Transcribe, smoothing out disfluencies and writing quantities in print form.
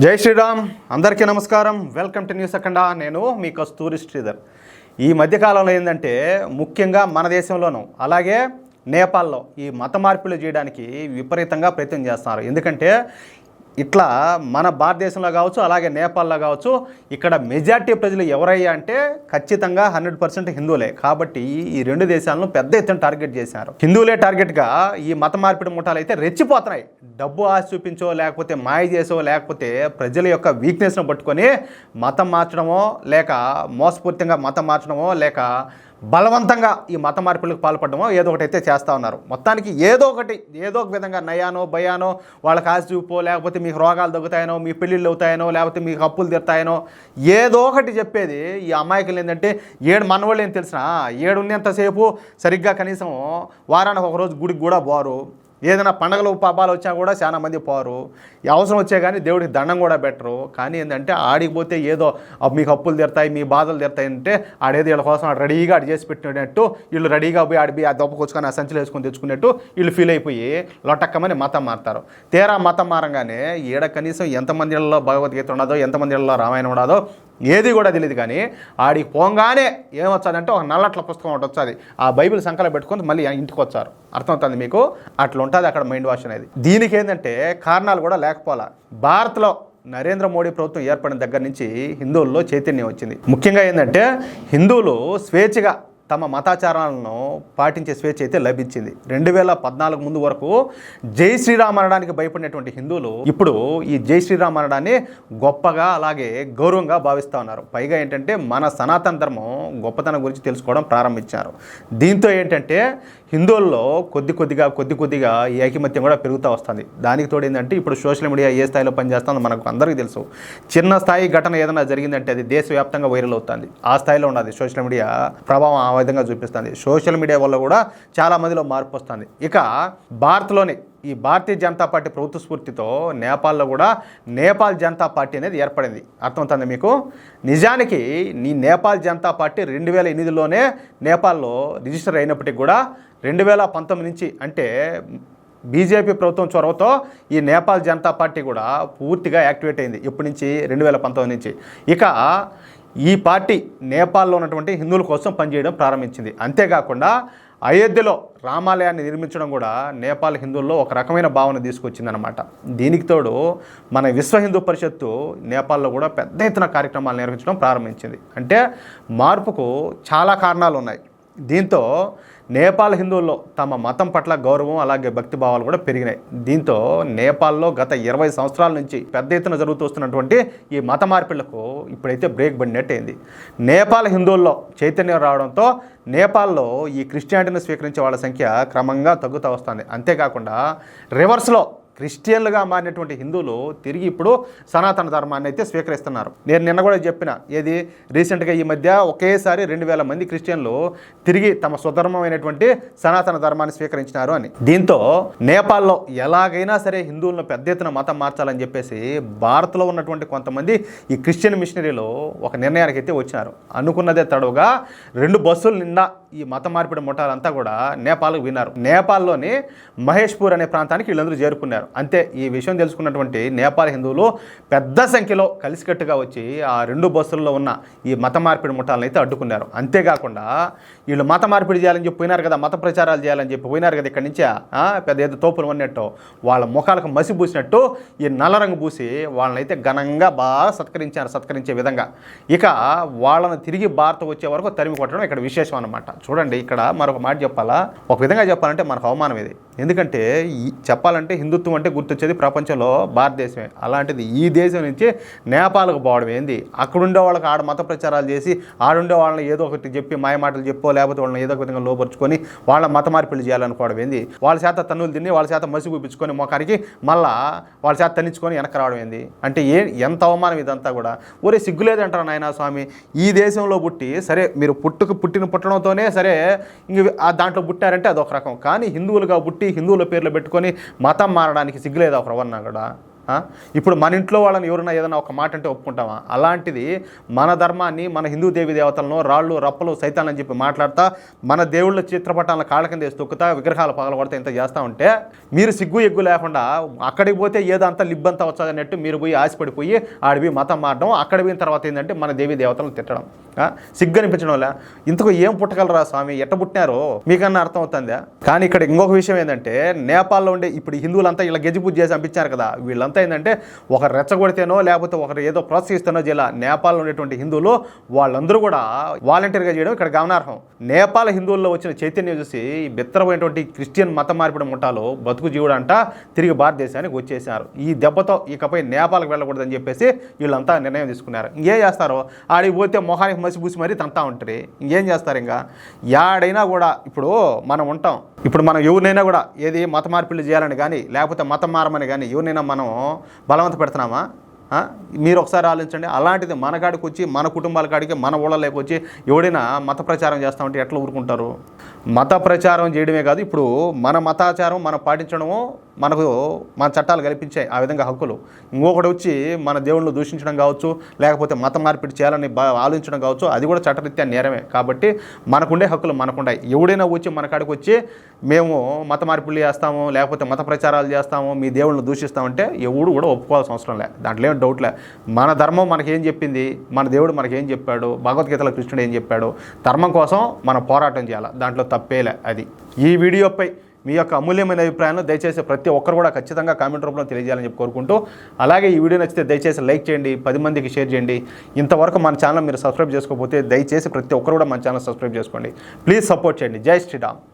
జై శ్రీరామ్. అందరికీ నమస్కారం. వెల్కమ్ టు న్యూస్ అఖండ. నేను మీ కస్తూరి శ్రీధర్. ఈ మధ్యకాలంలో ఏంటంటే ముఖ్యంగా మన దేశంలోనూ అలాగే నేపాల్లో ఈ మత మార్పులు చేయడానికి విపరీతంగా ప్రయత్నం చేస్తున్నారు. ఎందుకంటే ఇట్లా మన భారతదేశంలో కావచ్చు అలాగే నేపాల్లో కావచ్చు ఇక్కడ మెజార్టీ ప్రజలు ఎవరయ్యా అంటే ఖచ్చితంగా 100% హిందువులే. కాబట్టి ఈ రెండు దేశాలను పెద్ద ఎత్తున టార్గెట్ చేశారు. హిందువులే టార్గెట్గా ఈ మత మార్పిడి ముఠాలు అయితే రెచ్చిపోతున్నాయి. డబ్బు ఆశ చూపించో లేకపోతే మాయ చేసో లేకపోతే ప్రజల యొక్క వీక్నెస్ను పట్టుకొని మతం మార్చడమో లేక మోసపూరితంగా మతం మార్చడమో లేక బలవంతంగా ఈ మత మార్పులకు పాల్పడమో ఏదో ఒకటి అయితే చేస్తూ ఉన్నారు. మొత్తానికి ఏదో ఒక విధంగా నయానో భయానో వాళ్ళకి ఆశ చూపో లేకపోతే మీకు రోగాలు తగ్గుతాయనో మీ పెళ్ళిళ్ళు అవుతాయనో లేకపోతే మీకు అప్పులు తీరుతాయనో ఏదో ఒకటి చెప్పేది ఈ అమాయకులు. ఏంటంటే మన వాళ్ళు ఏం తెలిసిన ఉన్నంతసేపు సరిగ్గా కనీసం వారానికి ఒకరోజు గుడికి కూడా పోరు. ఏదైనా పండగలు పాపాలు వచ్చినా కూడా చాలా మంది పోరు. అవసరం వచ్చే కానీ దేవుడికి దండం కూడా పెట్టరు. కానీ ఏంటంటే ఆడికి పోతే ఏదో మీకు అప్పులు తీరుతాయి మీ బాధలు తీరుతాయి అంటే ఆడేదో వీళ్ళ కోసం రెడీగా చేసి పెట్టినట్టు వీళ్ళు రెడీగా పోయి ఆడిపోయి ఆ దొప్పకొచ్చుకొని ఆ సంచులు వేసుకొని తెచ్చుకున్నట్టు వీళ్ళు ఫీల్ అయిపోయి లొట్టక్కమని మతం మారుతారు. తీరా మతం మారంగానే ఈడ కనీసం ఎంతమంది ఇళ్ళలో భగవద్గీత ఉండదో ఎంతమంది ఇళ్ళలో రామాయణం ఉండదో ఏది కూడా తెలియదు. కానీ ఆడికి పోగానే ఏమొచ్చాదంటే ఒక నల్లట్ల పుస్తకం ఒకటి వచ్చాది. ఆ బైబిల్ సంకలం పెట్టుకొని మళ్ళీ ఇంటికి వచ్చారు. అర్థమవుతుంది మీకు? అట్లా ఉంటుంది అక్కడ మైండ్ వాష్ అనేది. దీనికి ఏంటంటే కారణాలు కూడా లేకపోలా. భారత్లో నరేంద్ర మోడీ ప్రభుత్వం ఏర్పడిన దగ్గర నుంచి హిందువుల్లో చైతన్యం వచ్చింది. ముఖ్యంగా ఏంటంటే హిందువులు స్వేచ్ఛగా తమ మతాచారాలను పాటించే స్వేచ్ఛ అయితే లభించింది. 2014 ముందు వరకు జై శ్రీరామ్ అనడానికి భయపడినటువంటి హిందువులు ఇప్పుడు ఈ జై శ్రీరామ్ అనడాన్ని గొప్పగా అలాగే గౌరవంగా భావిస్తూ ఉన్నారు. పైగా ఏంటంటే మన సనాతన ధర్మం గొప్పతనం గురించి తెలుసుకోవడం ప్రారంభించారు. దీంతో ఏంటంటే హిందువుల్లో కొద్ది కొద్దిగా ఈ ఐకమత్యం కూడా పెరుగుతూ వస్తుంది. దానికి తోడు ఏంటంటే ఇప్పుడు సోషల్ మీడియా ఏ స్థాయిలో పనిచేస్తుందో మనకు అందరికీ తెలుసు. చిన్న స్థాయి ఘటన ఏదైనా జరిగిందంటే అది దేశవ్యాప్తంగా వైరల్ అవుతుంది. ఆ స్థాయిలో ఉన్నది సోషల్ మీడియా ప్రభావం ఆ విధంగా చూపిస్తుంది. సోషల్ మీడియా వల్ల కూడా చాలా మందిలో మార్పు వస్తుంది. ఇక భారత్లోని ఈ భారతీయ జనతా పార్టీ ప్రభుత్వ స్ఫూర్తితో నేపాల్లో కూడా నేపాల్ జనతా పార్టీ అనేది ఏర్పడింది. అర్థమవుతుంది మీకు? నిజానికి ఈ నేపాల్ జనతా పార్టీ 2008లోనే నేపాల్లో రిజిస్టర్ అయినప్పటికీ కూడా 2019 నుంచి అంటే బీజేపీ ప్రభుత్వం చొరవతో ఈ నేపాల్ జనతా పార్టీ కూడా పూర్తిగా యాక్టివేట్ అయింది. ఇప్పటి నుంచి 2019 నుంచి. ఇక ఈ పార్టీ నేపాల్లో ఉన్నటువంటి హిందువుల కోసం పనిచేయడం ప్రారంభించింది. అంతేకాకుండా అయోధ్యలో రామాలయాన్ని నిర్మించడం కూడా నేపాల్ హిందువుల్లో ఒక రకమైన భావన తీసుకొచ్చిందనమాట. దీనికి తోడు మన విశ్వ హిందూ పరిషత్తు నేపాల్లో కూడా పెద్ద ఎత్తున కార్యక్రమాలు నిర్వహించడం ప్రారంభించింది. అంటే మార్పుకు చాలా కారణాలు ఉన్నాయి. దీంతో నేపాల్ హిందువుల్లో తమ మతం పట్ల గౌరవం అలాగే భక్తి భావాలు కూడా పెరిగినాయి. దీంతో నేపాల్లో గత 20 సంవత్సరాల నుంచి పెద్ద ఎత్తున జరుగుతున్నటువంటి ఈ మత మార్పిళ్లకు ఇప్పుడైతే బ్రేక్ పడినట్టయింది. నేపాల్ హిందువుల్లో చైతన్యం రావడంతో నేపాల్లో ఈ క్రిస్టియానిటీని స్వీకరించే వాళ్ళ సంఖ్య క్రమంగా తగ్గుతూ వస్తుంది. అంతేకాకుండా రివర్స్లో క్రిస్టియన్లుగా మారినటువంటి హిందువులు తిరిగి ఇప్పుడు సనాతన ధర్మాన్ని అయితే స్వీకరిస్తున్నారు. నేను నిన్న కూడా చెప్పిన ఏది రీసెంట్గా ఈ మధ్య ఒకేసారి 2000 మంది క్రిస్టియన్లు తిరిగి తమ స్వధర్మమైనటువంటి సనాతన ధర్మాన్ని స్వీకరించినారు అని. దీంతో నేపాల్లో ఎలాగైనా సరే హిందువులను పెద్ద ఎత్తున మతం మార్చాలని చెప్పేసి భారత్లో ఉన్నటువంటి కొంతమంది ఈ క్రిస్టియన్ మిషనరీలు ఒక నిర్ణయానికి అయితే వచ్చినారు. అనుకున్నదే తడవుగా 2 బస్సులు నిండా ఈ మత మార్పిడి ముఠాలంతా కూడా నేపాల్కు విన్నారు. నేపాల్లోని మహేష్పూర్ అనే ప్రాంతానికి వీళ్ళందరూ చేరుకున్నారు. అంతే. ఈ విషయం తెలుసుకున్నటువంటి నేపాల్ హిందువులు పెద్ద సంఖ్యలో కలిసికట్టుగా వచ్చి ఆ 2 బస్సుల్లో ఉన్న ఈ మత మార్పిడి ముఠాలను అయితే అడ్డుకున్నారు. అంతేకాకుండా వీళ్ళు మత మార్పిడి చేయాలని చెప్పి పోయినారు కదా, మత ప్రచారాలు చేయాలని చెప్పి పోయినారు కదా ఇక్కడి నుంచే పెద్ద ఏదో తోపులు ఉన్నట్టు వాళ్ళ ముఖాలకు మసి పూసినట్టు ఈ నల్ల రంగు పూసి వాళ్ళని అయితే ఘనంగా బాగా సత్కరించే విధంగా. ఇక వాళ్ళను తిరిగి భారత్ వచ్చే వరకు తరిమి కొట్టడం ఇక్కడ విశేషం అన్నమాట. చూడండి, ఇక్కడ మరొక మాట చెప్పాలా, ఒక విధంగా చెప్పాలంటే మనకు అవమానం ఇది. ఎందుకంటే చెప్పాలంటే హిందుత్వం అంటే గుర్తొచ్చేది ప్రపంచంలో భారతదేశమే. అలాంటిది ఈ దేశం నుంచి నేపాల్కు పోవడం ఏంది? అక్కడుండే వాళ్ళకి ఆడ మత ప్రచారాలు చేసి ఆడుండే వాళ్ళని ఏదో ఒకటి చెప్పి మాయమాటలు చెప్పో లేకపోతే వాళ్ళని ఏదో ఒక విధంగా లోపరుచుకొని వాళ్ళ మత మార్పిడి చేయాలనుకోవడం ఏంది? వాళ్ళ చేత తన్నులు తిని వాళ్ళ చేత మసి చూపించుకొని మొఖానికి మళ్ళా వాళ్ళ చేత తన్నించుకొని వెనక రావడం ఏంది? అంటే ఎంత అవమానం ఇదంతా కూడా. ఒరే సిగ్గులేదంటారు నాయనా స్వామి. ఈ దేశంలో పుట్టి సరే మీరు పుట్టడంతోనే సరే ఇంక దాంట్లో పుట్టారంటే అదొక రకం. కానీ హిందువులుగా పుట్టి హిందువుల పేర్లు పెట్టుకొని మతం మారడానికి సిగ్గులేదు ఒక రవన్నా కూడా. ఇప్పుడు మన ఇంట్లో వాళ్ళని ఎవరైనా ఏదైనా ఒక మాట అంటే ఒప్పుకుంటామా? అలాంటిది మన ధర్మాన్ని, మన హిందూ దేవి దేవతలను రాళ్ళు రప్పలు సైతాన్ అని చెప్పి మాట్లాడతా, మన దేవుళ్ళ చిత్రపటాలను కాళ్ళ కింద వేసి తొక్కుతా, విగ్రహాలు పగలగొడతా ఇంత చేస్తూ ఉంటే మీరు సిగ్గు ఎగ్గు లేకుండా అక్కడికి పోతే ఏదో అంతా లిబ్బంతా వచ్చాదన్నట్టు మీరు పోయి ఆశపడిపోయి ఆడిపోయి మతం మారడం, అక్కడ పోయిన తర్వాత ఏంటంటే మన దేవి దేవతలను తిట్టడం, సిగ్గు అనిపించడంలే. ఇంతకు ఏం పుట్టగలరా స్వామి, ఎట్ట పుట్టినారో మీకన్నా అర్థం అవుతుందా? కానీ ఇక్కడ ఇంకొక విషయం ఏంటంటే, నేపాల్లో ఉండే ఇప్పుడు హిందువులంతా ఇలా గెజ్జి పూజ చేసి పంపించారు కదా, వీళ్ళంతా ఏంటంటే ఒకరు రెచ్చగొడితేనో లేకపోతే ఒకరు ఏదో ప్రోత్సహిస్తేనో జిల్లా నేపాల్లో ఉండేటువంటి హిందువులు వాళ్ళందరూ కూడా వాలంటీర్గా చేయడం ఇక్కడ గమనార్హం. నేపాల్ హిందువుల్లో వచ్చిన చైతన్యం చూసి బిత్తరపోయినటువంటి క్రిస్టియన్ మత మార్పిడి ముఠాలు బతుకు జీవుడంట తిరిగి భారతదేశానికి వచ్చేసారు. ఈ దెబ్బతో ఇకపై నేపాల్కి వెళ్ళకూడదని చెప్పేసి వీళ్ళంతా నిర్ణయం తీసుకున్నారు. ఇంకేం చేస్తారో, ఆడికి పోతే మొహానికి మసిపూసి మరీ తంతా ఉంటారు. ఇంకేం చేస్తారు? ఇంకా యాడైనా కూడా ఇప్పుడు మనం ఉంటాం, ఇప్పుడు మనం ఎవరినైనా కూడా ఏది మత మార్పిడి చేయాలని కానీ లేకపోతే మతం మారమని కానీ ఎవరినైనా మనం బలవంత పెడుతున్నామా? మీరు ఒకసారి ఆలోచించండి. అలాంటిది మన కాడికి వచ్చి మన కుటుంబాల కాడికి మన ఊళ్ళలోకి వచ్చి ఎవడైనా మత ప్రచారం చేస్తామంటే ఎట్లా ఊరుకుంటారు? మత ప్రచారం చేయడమే కాదు, ఇప్పుడు మన మతాచారం మనం పాటించడము మనకు మన చట్టాలు కల్పించాయి ఆ విధంగా హక్కులు. ఇంకొకటి వచ్చి మన దేవుళ్ళు దూషించడం కావచ్చు, లేకపోతే మత మార్పిడి చేయాలని ఆలోచించడం కావచ్చు, అది కూడా చట్టరీత్యా నేరమే. కాబట్టి మనకుండే హక్కులు మనకుండాయి. ఎవడైనా వచ్చి మన కాడికి వచ్చి మేము మత మార్పిడి చేస్తాము లేకపోతే మత ప్రచారాలు చేస్తాము, మీ దేవుళ్ళని దూషిస్తామంటే ఎవడు కూడా ఒప్పుకోవాల్సిన అవసరం లే. దాంట్లో ఏం డౌట్లే. మన ధర్మం మనకేం చెప్పింది, మన దేవుడు మనకేం చెప్పాడు, భగవద్గీతలో కృష్ణుడు ఏం చెప్పాడు, ధర్మం కోసం మనం పోరాటం చేయాలి, దాంట్లో తప్పేలే. అది ఈ వీడియోపై మీ యొక్క అమూల్యమైన అభిప్రాయాలను దయచేసి ప్రతి ఒక్కరు కూడా ఖచ్చితంగా కామెంట్ రూపంలో తెలియజేయాలని చెప్పి కోరుకుంటూ, అలాగే ఈ వీడియో నచ్చితే దయచేసి లైక్ చేయండి, 10 మందికి షేర్ చేయండి. ఇంతవరకు మన ఛానల్ మీరు సబ్స్క్రైబ్ చేసుకోకపోతే దయచేసి ప్రతి ఒక్కరు కూడా మన ఛానల్ సబ్స్క్రైబ్ చేసుకోండి. ప్లీజ్ సపోర్ట్ చేయండి. జై శ్రీరామ్.